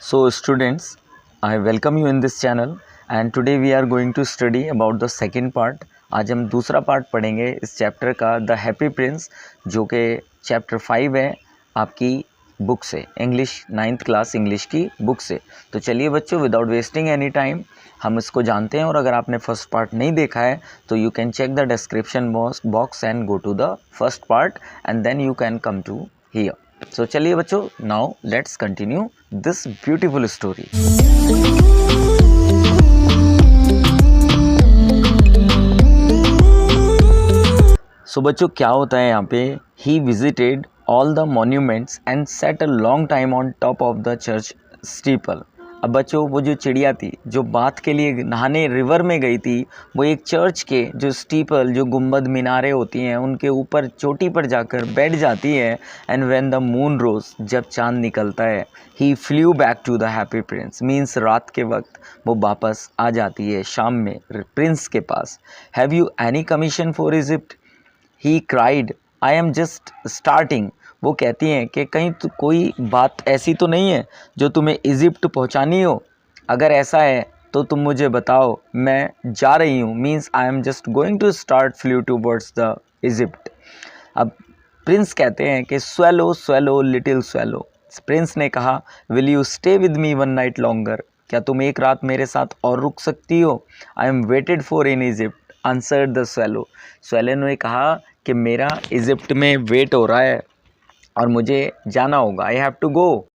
So students, I welcome you in this channel and today we are going to study about the second part। आज हम दूसरा part पढ़ेंगे इस chapter का, the happy Prince, जो कि चैप्टर 5 है आपकी बुक से, इंग्लिश 9th क्लास इंग्लिश की बुक से। तो चलिए बच्चों, विदाउट वेस्टिंग एनी टाइम हम इसको जानते हैं। और अगर आपने फर्स्ट पार्ट नहीं देखा है तो you can check the description box and go to the first part and then you can come to here. So चलिए बच्चों, now let's continue this beautiful story. So बच्चों, क्या होता है यहाँ पे, he visited all the monuments and sat a long time on top of the church steeple. अब बच्चों, वो जो चिड़िया थी जो बात के लिए नहाने रिवर में गई थी, वो एक चर्च के जो स्टीपल, जो गुंबद मीनारें होती हैं, उनके ऊपर चोटी पर जाकर बैठ जाती है। And when the moon rose, जब चांद निकलता है, he flew back to the happy prince, means रात के वक्त वो वापस आ जाती है शाम में प्रिंस के पास। Have you any commission for Egypt? He cried, I am just starting. वो कहती हैं कि कहीं तो कोई बात ऐसी तो नहीं है जो तुम्हें इजिप्ट पहुंचानी हो? अगर ऐसा है तो तुम मुझे बताओ, मैं जा रही हूँ। Means I am just going to start flew towards the Egypt. अब प्रिंस कहते हैं कि swallow swallow little swallow. Prince ने कहा, will you stay with me one night longer? क्या तुम एक रात मेरे साथ और रुक सकती हो? I am waited for in Egypt, answered the swallow. Swallow ने कहा कि मेरा इजिप्ट में वेट हो रहा है और मुझे जाना होगा। I have to go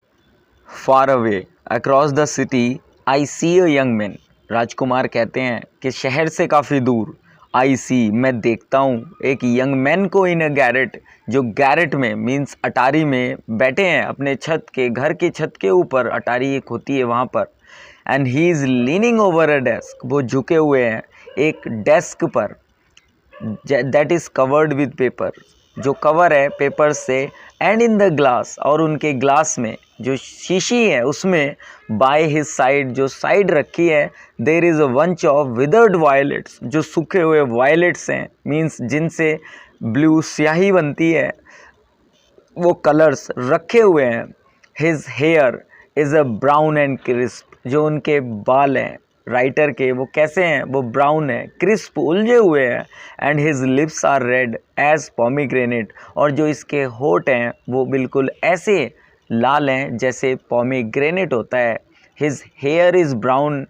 far away across the city, I see a young man. राजकुमार कहते हैं कि शहर से काफ़ी दूर, आई सी, मैं देखता हूँ एक यंग मैन को इन अ गैरेट, जो गैरेट में मीन्स अटारी में बैठे हैं, अपने छत के, घर की छत के ऊपर अटारी एक होती है वहाँ पर। And he is leaning over a desk, वो झुके हुए हैं एक डेस्क पर, that is covered with paper, जो कवर है पेपर से। एंड इन द ग्लास, और उनके ग्लास में जो शीशी है उसमें, बाय हिज साइड, जो साइड रखी है, there is a bunch of withered violets, जो सूखे हुए वायलेट्स हैं, मीन्स जिनसे ब्लू स्याही बनती है, वो कलर्स रखे हुए हैं। His here is a brown and crisp, जो उनके बाल हैं राइटर के, वो कैसे हैं, वो ब्राउन है, क्रिस्प, उलझे हुए हैं। And his lips are red as pomegranate, और जो इसके होठ हैं वो बिल्कुल ऐसे लाल हैं जैसे पोमीग्रेनेट होता है। His here is brown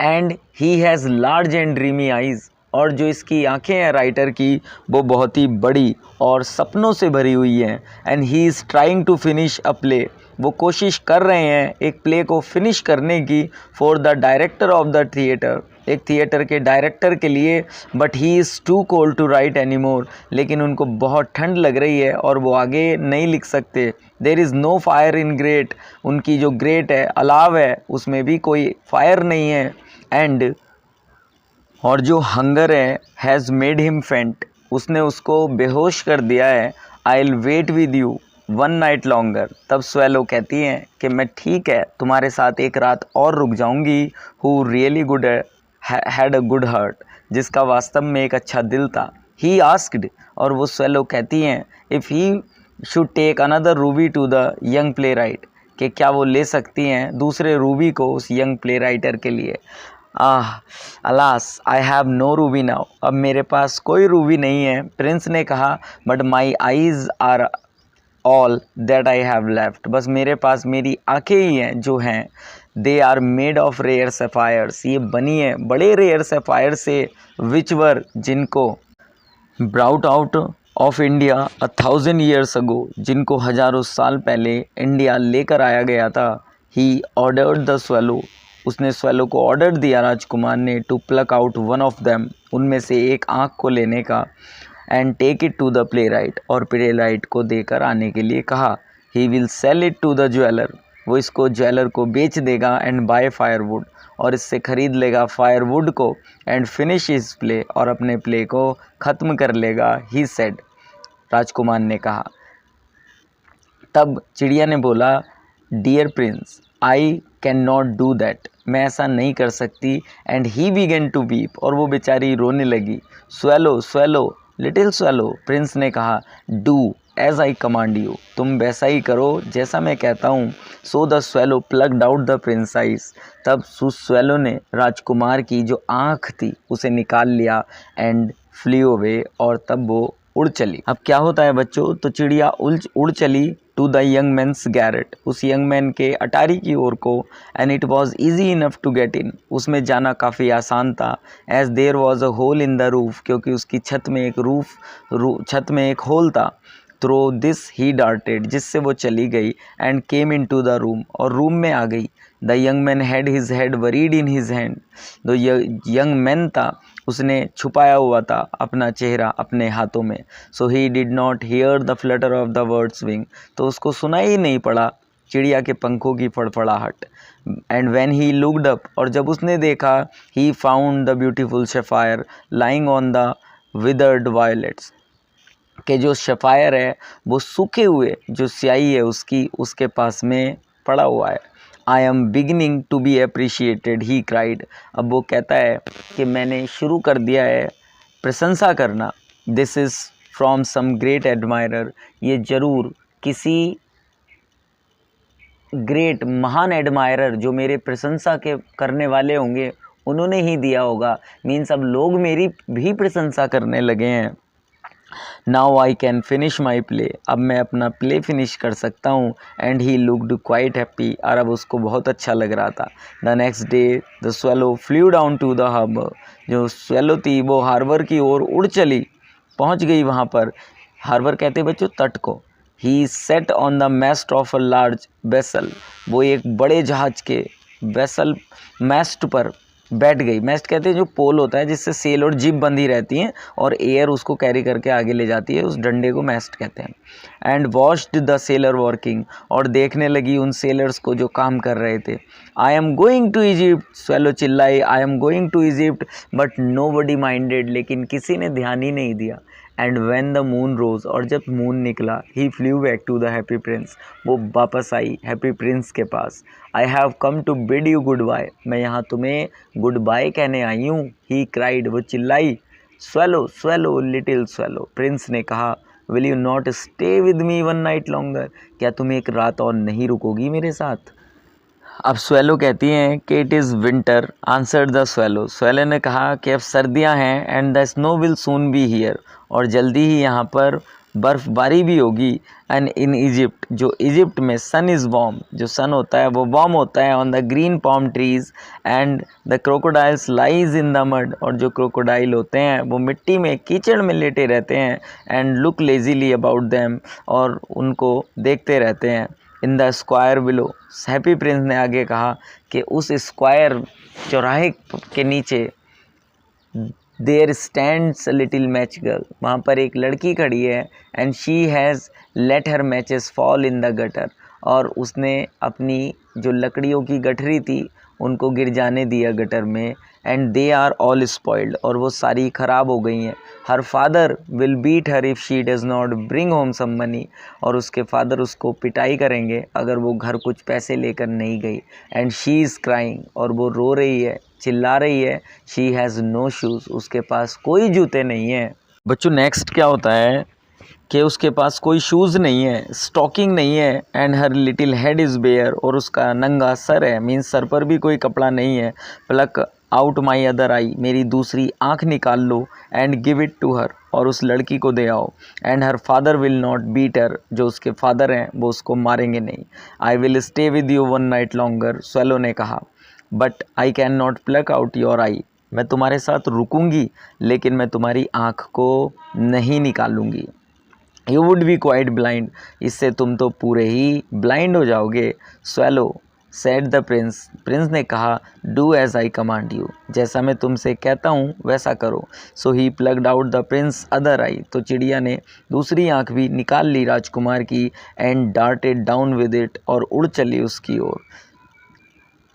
and he has large and dreamy eyes, और जो इसकी आंखें हैं राइटर की, वो बहुत ही बड़ी और सपनों से भरी हुई हैं। And he is trying to finish a play, वो कोशिश कर रहे हैं एक प्ले को फिनिश करने की, for the director of the theatre, एक थिएटर के डायरेक्टर के लिए। But he is too cold to write any more, लेकिन उनको बहुत ठंड लग रही है और वो आगे नहीं लिख सकते। There is no fire in grate, उनकी जो ग्रेट है, अलाव है, उसमें भी कोई फायर नहीं है। एंड, और जो हंगर है, हैज़ मेड हिम फेंट, उसने उसको बेहोश कर दिया है। I will wait with you one night longer. तब स्वेलो कहती हैं कि मैं ठीक है, तुम्हारे साथ एक रात और रुक जाऊंगी। Who really good had a good heart, जिसका वास्तव में एक अच्छा दिल था। ही आस्क्ड, और वो स्वेलो कहती हैं, if he should take another ruby to the young playwright, कि क्या वो ले सकती हैं दूसरे रूबी को उस यंग प्ले राइटर के लिए। Alas, I have no ruby now, अब मेरे पास कोई रूबी नहीं है। प्रिंस ने कहा, but my eyes are all that I have left, बस मेरे पास मेरी आंखें ही हैं जो हैं। They are made of rare sapphires, ये बनी है बड़े रेयर सेफायर से, विच वर, जिनको brought out of India 1000 years ago, जिनको हज़ारों साल पहले इंडिया लेकर आया गया था। ही ऑर्डर्ड द स्वेलो, उसने स्वेलो को ऑर्डर दिया राजकुमार ने, to pluck out one of them, उनमें से एक आँख को लेने का। And take it to the playwright, और प्ले राइट को देकर आने के लिए कहा। He will sell it to the jeweller, वो इसको ज्वेलर को बेच देगा। एंड बाय फायरवुड, और इससे ख़रीद लेगा फायरवुड को। एंड फिनिश हिज प्ले, और अपने प्ले को ख़त्म कर लेगा। ही सेड, राजकुमार ने कहा। तब चिड़िया ने बोला, dear prince, I can not do that, मैं ऐसा नहीं कर सकती। And he began to weep, और वो बेचारी रोने लगी। Swallow swallow little swallow, prince ने कहा, do, as I command you, तुम वैसा ही करो जैसा मैं कहता हूँ। So the swallow plucked out the prince eyes, तब उस स्वेलो ने राजकुमार की जो आँख थी उसे निकाल लिया एंड फ्ली अवे, और तब वो उड़ चली। अब क्या होता है बच्चों, तो चिड़िया उड़ चली to the young man's garret, उस यंग मैन के अटारी की ओर को। And it was easy enough to get in, उसमें जाना काफ़ी आसान था। As there was a hole in the roof, क्योंकि उसकी छत में एक छत में एक होल था। थ्रो दिस ही डार्टेड, जिससे वो चली गई। And came into the room, और रूम में आ गई। The young man had his head buried in his hand, जो यंग मैन था उसने छुपाया हुआ था अपना चेहरा अपने हाथों में। So he did not hear the flutter of the bird's wing, तो उसको सुनाई ही नहीं पड़ा चिड़िया के पंखों की फड़फड़ाहट। And when he looked up, और जब उसने देखा, he found the beautiful sapphire lying on the withered violets, के जो शेफायर है वो सूखे हुए जो स्याही है उसके पास में पड़ा हुआ है। I am beginning to be appreciated he cried, अब वो कहता है कि मैंने शुरू कर दिया है प्रशंसा करना। This is from some great admirer, ये ज़रूर किसी ग्रेट महान एडमायरर जो मेरे प्रशंसा के करने वाले होंगे उन्होंने ही दिया होगा। मीन्स अब लोग मेरी भी प्रशंसा करने लगे हैं। Now I can finish my play, अब मैं अपना प्ले फिनिश कर सकता हूँ। And he looked quite happy, और अब उसको बहुत अच्छा लग रहा था। The next day the swallow flew down to the harbour, जो स्वेलो थी वो हार्बर की ओर उड़ चली, पहुँच गई वहाँ पर। हार्बर कहते बच्चों तट को। He sat on the mast of a large vessel, वो एक बड़े जहाज के वेसल मैस्ट पर बैठ गई। मैस्ट कहते हैं जो पोल होता है जिससे सेल और जिप बंधी रहती हैं और एयर उसको कैरी करके आगे ले जाती है, उस डंडे को मैस्ट कहते हैं। And watched the seller working, और देखने लगी उन सेलर्स को जो काम कर रहे थे। I am going to Egypt, swallow चिल्लाई, I am going to Egypt, but nobody minded, लेकिन किसी ने ध्यान ही नहीं दिया। And when the moon rose, और जब मून निकला, he flew back to the happy prince, वो वापस आई हैप्पी प्रिंस के पास। I have come to bid you goodbye, मैं यहाँ तुम्हें गुड बाय कहने आई हूँ। ही क्राइड, वो चिल्लाई। Swallow swallow little swallow, prince ने कहा, will you not stay with me one night longer, क्या तुम एक रात और नहीं रुकोगी मेरे साथ। अब स्वेलो कहती हैं कि it is winter, answered the swallow, swallow ने कहा कि अब सर्दियां हैं। And the snow will soon be here, और जल्दी ही यहाँ पर बर्फ़बारी भी होगी। एंड इन इजिप्ट, जो इजिप्ट में सन इज़ वार्म, जो सन होता है वो वार्म होता है on the green palm trees. And the crocodiles lies in the mud, और जो क्रोकोडाइल होते हैं वो मिट्टी में कीचड़ में लेटे रहते हैं। And look lazily about them, और उनको देखते रहते हैं। In the square below, happy prince ने आगे कहा कि उस स्क्वायर चौराहे के नीचे there stands a little match girl, वहाँ पर एक लड़की खड़ी है। And she has let her matches fall in the gutter, और उसने अपनी जो लकड़ियों की गठरी थी उनको गिर जाने दिया गटर में। And they are all spoiled, और वो सारी ख़राब हो गई हैं। Her father will beat her if she does not bring home some money, और उसके फादर उसको पिटाई करेंगे अगर वो घर कुछ पैसे लेकर नहीं गई। एंड शी इज़ क्राइंग, और वो रो रही है, चिल्ला रही है। शी हैज़ नो शूज़, उसके पास कोई जूते नहीं हैं। बच्चों नेक्स्ट क्या होता है कि उसके पास कोई शूज़ नहीं है, स्टॉकिंग नहीं है। And her little head is bare, और उसका नंगा सर है, मीन्स सर पर भी कोई कपड़ा नहीं है। Pluck out my other eye, मेरी दूसरी आँख निकाल लो। And give it to her, और उस लड़की को दे आओ। And her father will not beat her, जो उसके फादर हैं वो उसको मारेंगे नहीं। I will stay with you one night longer, swallow ने कहा, but I can not pluck out your eye, मैं तुम्हारे साथ रुकूंगी लेकिन मैं तुम्हारी आँख को नहीं निकालूंगी। You would be quite blind, इससे तुम तो पूरे ही ब्लाइंड हो जाओगे। Swallow said the prince, prince ने कहा, do as I command you, जैसा मैं तुमसे कहता हूँ वैसा करो। So he plucked out the prince other eye, तो चिड़िया ने दूसरी आँख भी निकाल ली राजकुमार की। And darted down with it, और उड़ चली उसकी ओर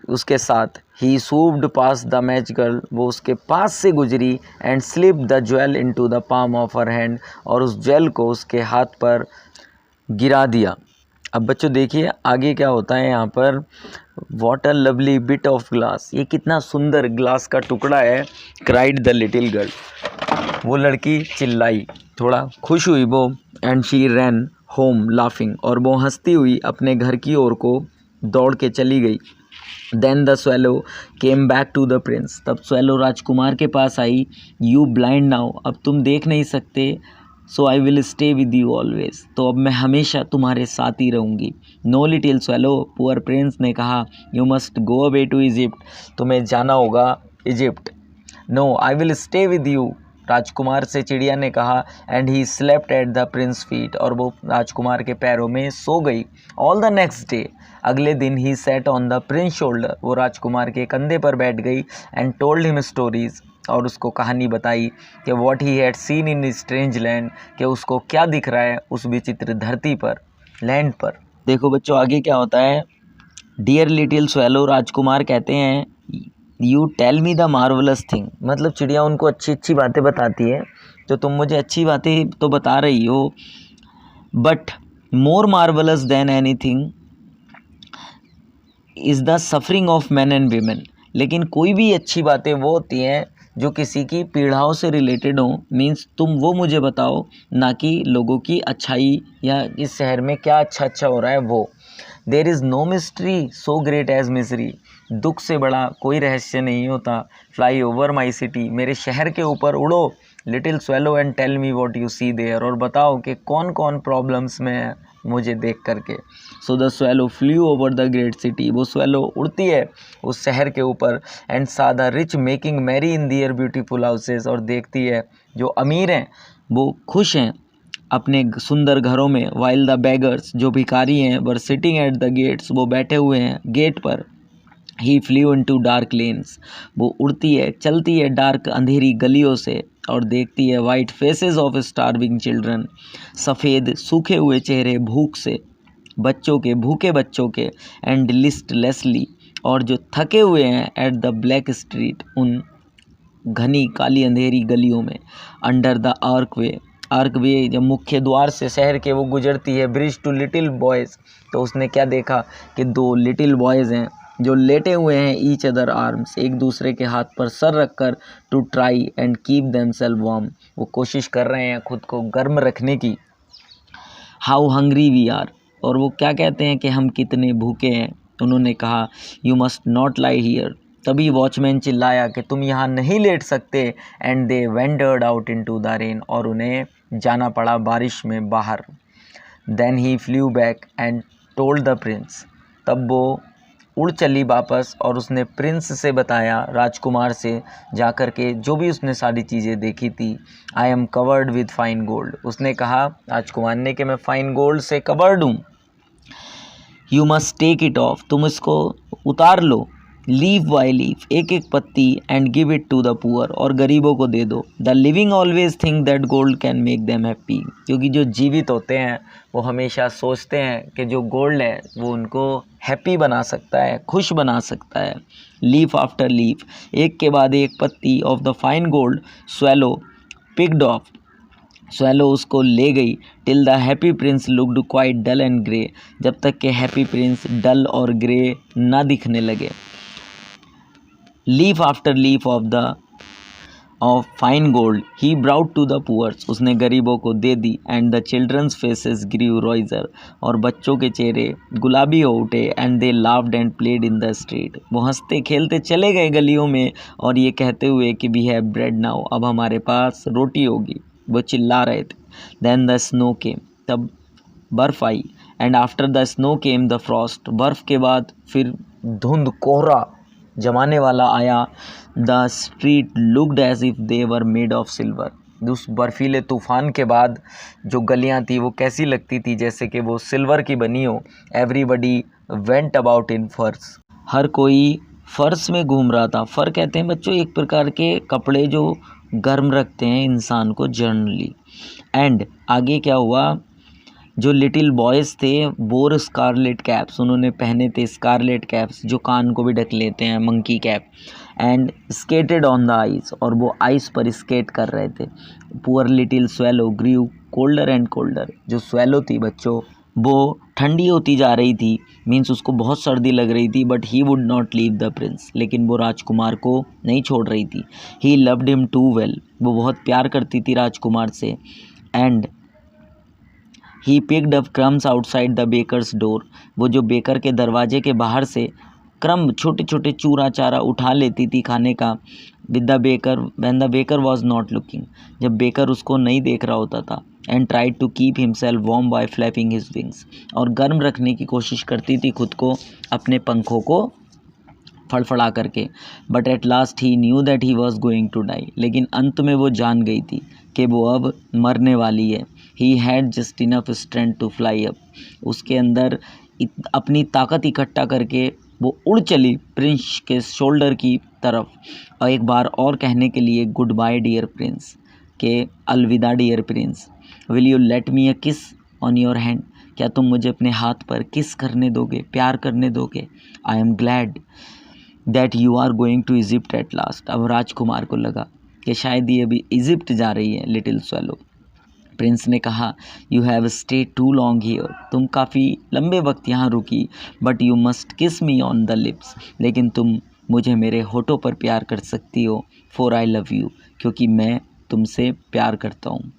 उसके साथ। ही सूव्ड पास द मैच गर्ल, वो उसके पास से गुजरी। And slip the jewel into the palm of her hand, और उस ज्वेल को उसके हाथ पर गिरा दिया। अब बच्चों देखिए आगे क्या होता है यहाँ पर। What a lovely bit of glass, ये कितना सुंदर ग्लास का टुकड़ा है। क्राइड द लिटिल गर्ल, वो लड़की चिल्लाई, थोड़ा खुश हुई वो। And she rain, home laughing, और वो हंसती हुई अपने घर की ओर को दौड़ के चली गई। Then the swallow came back to the prince, तब स्वेलो राजकुमार के पास आई। यू ब्लाइंड नाउ, अब तुम देख नहीं सकते, so I will stay with you always, तो अब मैं हमेशा तुम्हारे साथ ही रहूँगी। No little swallow, poor prince ने कहा, you must go away to Egypt, तुम्हें जाना होगा Egypt. No I will stay with you, राजकुमार से चिड़िया ने कहा। And he slept at the Prince feet, और वो राजकुमार के पैरों में सो गई। ऑल द नेक्स्ट डे, अगले दिन he sat on the prince shoulder, वो राजकुमार के कंधे पर बैठ गई। एंड टोल्ड हिम स्टोरीज, और उसको कहानी बताई कि what he had seen in strange land, कि उसको क्या दिख रहा है उस विचित्र धरती पर, लैंड पर। देखो बच्चों आगे क्या होता है। डियर लिटिल स्वेलो, राजकुमार कहते हैं, you tell me the marvellous thing, मतलब चिड़िया उनको अच्छी अच्छी बातें बताती है, तो तुम मुझे अच्छी बातें तो बता रही हो, but more marvellous than anything is the suffering of man and women, लेकिन कोई भी अच्छी बातें वो होती हैं जो किसी की पीड़ाओं से रिलेटेड हो। मीन्स तुम वो मुझे बताओ, ना कि लोगों की अच्छाई या इस शहर में क्या अच्छा अच्छा हो रहा है वो। There is no mystery so great as misery, दुख से बड़ा कोई रहस्य नहीं होता। फ्लाई ओवर माई सिटी, मेरे शहर के ऊपर उड़ो। Little swallow and tell me what you see there, और बताओ कि कौन कौन प्रॉब्लम्स में है मुझे देख करके। So the swallow flew over the great city, वो स्वेलो उड़ती है उस शहर के ऊपर। And saw the rich making merry in their beautiful houses, और देखती है जो अमीर हैं वो खुश हैं अपने सुंदर घरों में। वाइल द बेगर्स, जो भिखारी हैं, were sitting at the gates, वो बैठे हुए हैं गेट पर। ही फ्लू इनटू डार्क लेन्स, वो उड़ती है चलती है डार्क अंधेरी गलियों से, और देखती है white faces of starving children, सफ़ेद सूखे हुए चेहरे भूख से बच्चों के, भूखे बच्चों के। एंड लिस्टलेसली, और जो थके हुए हैं एट द ब्लैक स्ट्रीट, उन घनी काली अंधेरी गलियों में। अंडर द आर्कवे, जब मुख्य द्वार से शहर के वो गुजरती है, ब्रिज टू लिटिल बॉयज़, तो उसने क्या देखा कि दो लिटिल बॉयज़ हैं जो लेटे हुए हैं ईच अदर आर्म्स, एक दूसरे के हाथ पर सर रखकर, to try and keep themselves warm, वो कोशिश कर रहे हैं खुद को गर्म रखने की। हाउ हंग्री वी आर, और वो क्या कहते हैं कि हम कितने भूखे हैं। उन्होंने कहा, you must not lie here, तभी वॉचमैन चिल्लाया कि तुम यहाँ नहीं लेट सकते। And they wandered out into the rain, और उन्हें जाना पड़ा बारिश में बाहर। Then he flew back and told the prince, तब वो उड़ चली वापस, और उसने प्रिंस से बताया, राजकुमार से जाकर के जो भी उसने सारी चीज़ें देखी थी। I am covered with fine gold, उसने कहा राजकुमार ने कि मैं फ़ाइन गोल्ड से कवर्ड हूँ। You must take it off, तुम इसको उतार लो। लीव बाय लीव, एक एक पत्ती। And give it to the poor, और गरीबों को दे दो। The living always think that gold can make them happy, क्योंकि जो जीवित होते हैं वो हमेशा सोचते हैं कि जो गोल्ड है वो उनको हैप्पी बना सकता है, खुश बना सकता है। लीफ आफ्टर लीफ, एक के बाद एक पत्ती of the fine gold swallow picked off, swallow उसको ले गई। Till the happy prince looked quite dull and grey, जब तक कि हैप्पी प्रिंस डल और ग्रे ना दिखने लगे। Leaf after leaf of fine gold he brought to the poors, उसने गरीबों को दे दी। And the children's faces grew rosier, और बच्चों के चेहरे गुलाबी हो उठे। And they laughed and played in the street, वो हंसते खेलते चले गए गलियों में, और ये कहते हुए कि वी हैव ब्रेड नाउ, अब हमारे पास रोटी होगी, वो चिल्ला रहे थे। देन द स्नो केम, तब बर्फ़ आई। And after the snow came the frost, बर्फ़ के बाद फिर धुंध, कोहरा जमाने वाला आया। The street looked as if they were made of silver, उस बर्फीले तूफ़ान के बाद जो गलियां थी वो कैसी लगती थी, जैसे कि वो सिल्वर की बनी हो। एवरीबडी वेंट अबाउट इन फर्स, हर कोई फर्श में घूम रहा था। फर कहते हैं बच्चों एक प्रकार के कपड़े जो गर्म रखते हैं इंसान को जनरली। एंड आगे क्या हुआ, जो लिटिल बॉयज़ थे बोर स्कारलेट कैप्स, उन्होंने पहने थे स्कारलेट कैप्स जो कान को भी ढक लेते हैं, monkey cap. And skated on the ice, और वो आइस पर स्केट कर रहे थे। Poor little swallow grew colder and colder, जो स्वेलो थी बच्चों वो ठंडी होती जा रही थी, मीन्स उसको बहुत सर्दी लग रही थी। But he would not leave the prince, लेकिन वो राजकुमार को नहीं छोड़ रही थी। He loved him too well, वो बहुत प्यार करती थी राजकुमार से। And he picked up crumbs outside the baker's door, वो जो बेकर के दरवाजे के बाहर से क्रम छोटे छोटे चूरा चारा उठा लेती थी खाने का। With the baker when the baker was not looking, जब बेकर उसको नहीं देख रहा होता था। And tried to keep himself warm by flapping his wings, और गर्म रखने की कोशिश करती थी खुद को अपने पंखों को फड़फड़ा करके। But at last he knew that he was going to die, लेकिन अंत में वो जान गई थी कि वो अब मरने वाली है। He had just enough strength to fly up, उसके अंदर अपनी ताकत इकट्ठा करके वो उड़ चली प्रिंस के शोल्डर की तरफ, और एक बार और कहने के लिए गुड बाय डियर प्रिंस, के अलविदा dear prince. Will you let me a kiss on your hand, क्या तुम मुझे अपने हाथ पर किस करने दोगे, प्यार करने दोगे। I am glad that you are going to Egypt at last, अब राजकुमार को लगा कि शायद ये अभी इजिप्ट जा रही है लिटिल स्वेलो। प्रिंस ने कहा, you have stayed too long here, तुम काफ़ी लंबे वक्त यहाँ रुकी। बट यू मस्ट किस मी ऑन द लिप्स, लेकिन तुम मुझे मेरे होठों पर प्यार कर सकती हो। फॉर आई लव यू, क्योंकि मैं तुमसे प्यार करता हूँ।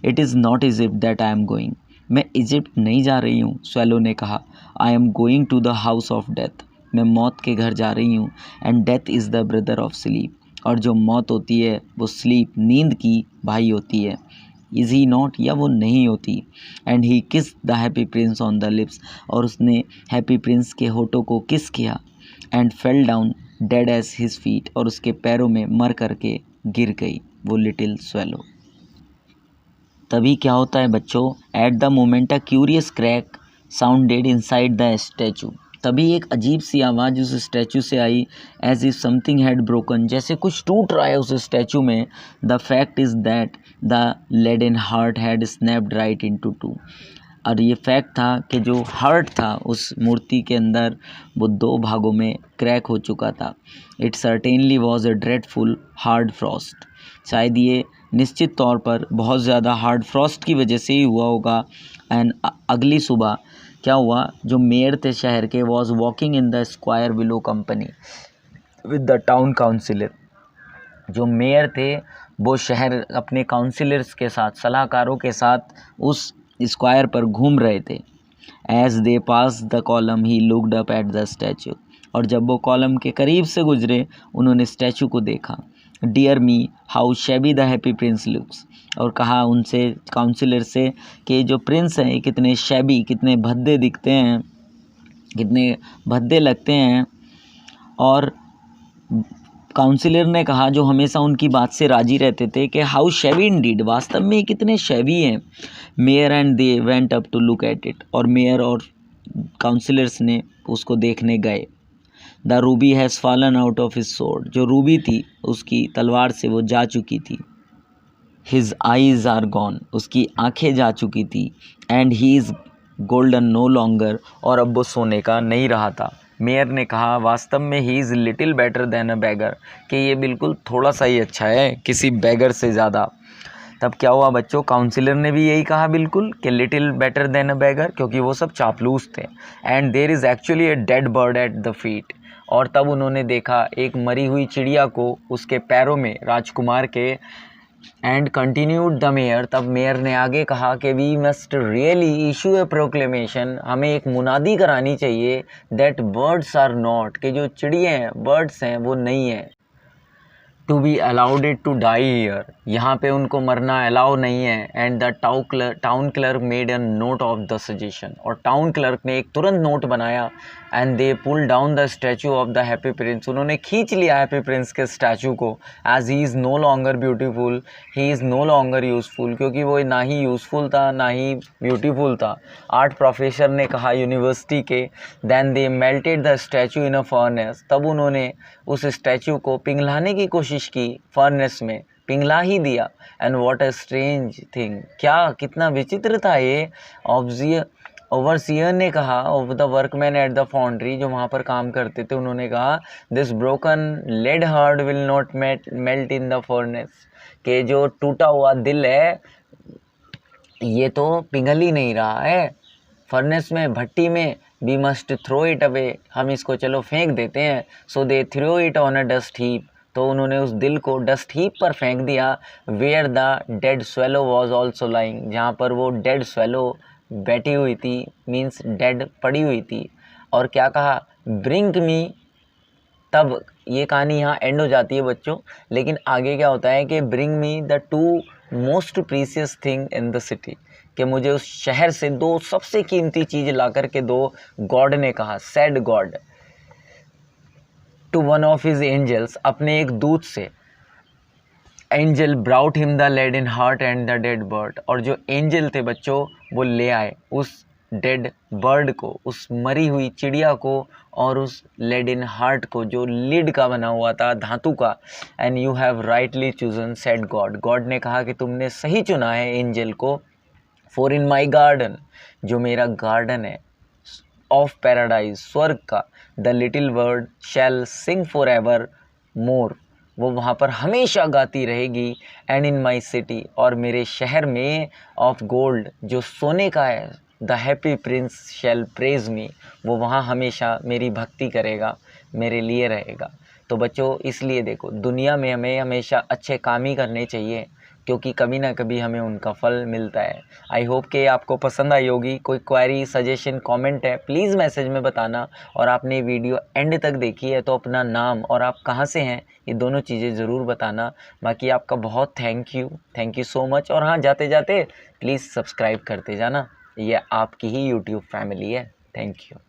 It is not Egypt that I am going, मैं इजिप्ट नहीं जा रही हूँ, स्वेलो ने कहा। I am going to the house of death, मैं मौत के घर जा रही हूँ। And death is the brother of sleep, और जो मौत होती है वो स्लीप नींद की भाई होती है। इज़ ही नॉट, या वो नहीं होती। And he kiss the happy prince on the lips, और उसने हैप्पी प्रिंस के होठों को किस किया। And fell down dead as his feet, और उसके पैरों में मर करके गिर गई वो लिटिल स्वेलो। तभी क्या होता है बच्चों, at the moment a curious crack sounded inside the statue, तभी एक अजीब सी आवाज़ उस स्टैचू से आई। As if something had broken, जैसे कुछ टूट रहा है उस स्टैचू में। The fact is that the leaden heart had snapped right into two, और ये फैक्ट था कि जो हार्ट था उस मूर्ति के अंदर वो दो भागों में क्रैक हो चुका था। It certainly was a dreadful hard Frost, शायद ये निश्चित तौर पर बहुत ज़्यादा हार्ड फ्रॉस्ट की वजह से ही हुआ होगा। एंड अगली सुबह क्या हुआ, जो मेयर थे शहर के, was walking in the square below company with the town councillor, जो मेयर थे वो शहर अपने काउंसिलर्स के साथ, सलाहकारों के साथ उस स्क्वायर पर घूम रहे थे। As they pass the column he looked up at the statue, और जब वो कॉलम के करीब से गुजरे उन्होंने स्टैचू को देखा। Dear me how shabby the happy Prince looks, और कहा उनसे, काउंसिलर से, कि जो प्रिंस हैं कितने शेबी, कितने भद्दे दिखते हैं, कितने भद्दे लगते हैं। और काउंसिलर ने कहा, जो हमेशा उनकी बात से राजी रहते थे, कि हाउ शेवी इंडीड, वास्तव में कितने शेवी हैं। Mayor and they went up to look at it, और मेयर और काउंसिलर्स ने उसको देखने गए। The ruby has fallen out of his sword, जो रूबी थी उसकी तलवार से वो जा चुकी थी। हिज आईज आर गॉन, उसकी आंखें जा चुकी थी। And he is golden no longer, और अब वो सोने का नहीं रहा था। मेयर ने कहा, वास्तव में he is little better than a bagger, कि ये बिल्कुल थोड़ा सा ही अच्छा है किसी बैगर से ज़्यादा। तब क्या हुआ बच्चों, काउंसिलर ने भी यही कहा बिल्कुल कि little better than a beggar, क्योंकि वो सब चापलूस थे। And there is actually a dead bird at the feet, और तब उन्होंने देखा एक मरी हुई चिड़िया को उसके पैरों में, राजकुमार के। एंड कंटिन्यूड द मेयर, तब मेयर ने आगे कहा कि we must really issue a proclamation, हमें एक मुनादी करानी चाहिए, दैट बर्ड्स आर नॉट, कि जो चिड़िया हैं, बर्ड्स हैं, वो नहीं है, to be allowed it to die here, यहाँ पे उनको मरना अलाउ नहीं है। And the town clerk made a note of the suggestion, और टाउन क्लर्क ने एक तुरंत नोट बनाया। And they pull down the statue of the happy Prince, उन्होंने खींच लिया हैप्पी प्रिंस के स्टैचू को। As he is no longer beautiful, he is no longer useful, क्योंकि वो ना ही यूज़फुल था ना ही ब्यूटीफुल था। आर्ट प्रोफेसर ने कहा यूनिवर्सिटी के। Then they melted the statue in a furnace, तब उन्होंने उस स्टैचू को पिघलाने की कोशिश की, फर्नेस में पिघला ही दिया। And what a strange thing, क्या कितना विचित्र था ये। ओवरसियर ने कहा, of the workman at the foundry, जो वहाँ पर काम करते थे, उन्होंने कहा, this broken lead heart will not melt in the furnace, कि जो टूटा हुआ दिल है ये तो पिघल ही नहीं रहा है फर्नेस में, भट्टी में। We must throw it away, हम इसको चलो फेंक देते हैं। So they throw it on a dust heap, तो उन्होंने उस दिल को डस्ट हीप पर फेंक दिया। Where the dead swallow was also lying, जहाँ पर वो डेड स्वेलो बैठी हुई थी, मीन्स डेड, पड़ी हुई थी। और क्या कहा, ब्रिंग मी। तब ये कहानी यहाँ एंड हो जाती है बच्चों, लेकिन आगे क्या होता है कि bring me the two most precious thing in the city, कि मुझे उस शहर से दो सबसे कीमती चीज़ ला कर के दो। गॉड ने कहा, said God to one of his angels, अपने एक दूत से। Angel brought him the lead in heart and the dead bird, और जो एंजल थे बच्चों वो ले आए उस डेड बर्ड को, उस मरी हुई चिड़िया को, और उस लेड इन हार्ट को जो लिड का बना हुआ था, धातु का। And you have rightly chosen said God, God ने कहा कि तुमने सही चुना है एंजल को। फॉर इन माई गार्डन, जो मेरा गार्डन है ऑफ पैराडाइज, स्वर्ग का, the little bird shall sing for ever more, वो वहाँ पर हमेशा गाती रहेगी। एंड इन माई सिटी, और मेरे शहर में, ऑफ गोल्ड, जो सोने का है, the happy Prince shall praise me, वो वहाँ हमेशा मेरी भक्ति करेगा, मेरे लिए रहेगा। तो बच्चों इसलिए देखो, दुनिया में हमें हमेशा अच्छे काम ही करने चाहिए, क्योंकि कभी ना कभी हमें उनका फल मिलता है। आई होप कि आपको पसंद आई होगी। कोई क्वेरी, सजेशन, कमेंट है, प्लीज़ मैसेज में बताना। और आपने वीडियो एंड तक देखी है तो अपना नाम और आप कहाँ से हैं ये दोनों चीज़ें ज़रूर बताना। बाकी आपका बहुत थैंक यू सो मच। और हाँ, जाते जाते प्लीज़ सब्सक्राइब करते जाना, ये आपकी ही यूट्यूब फैमिली है। Thank you.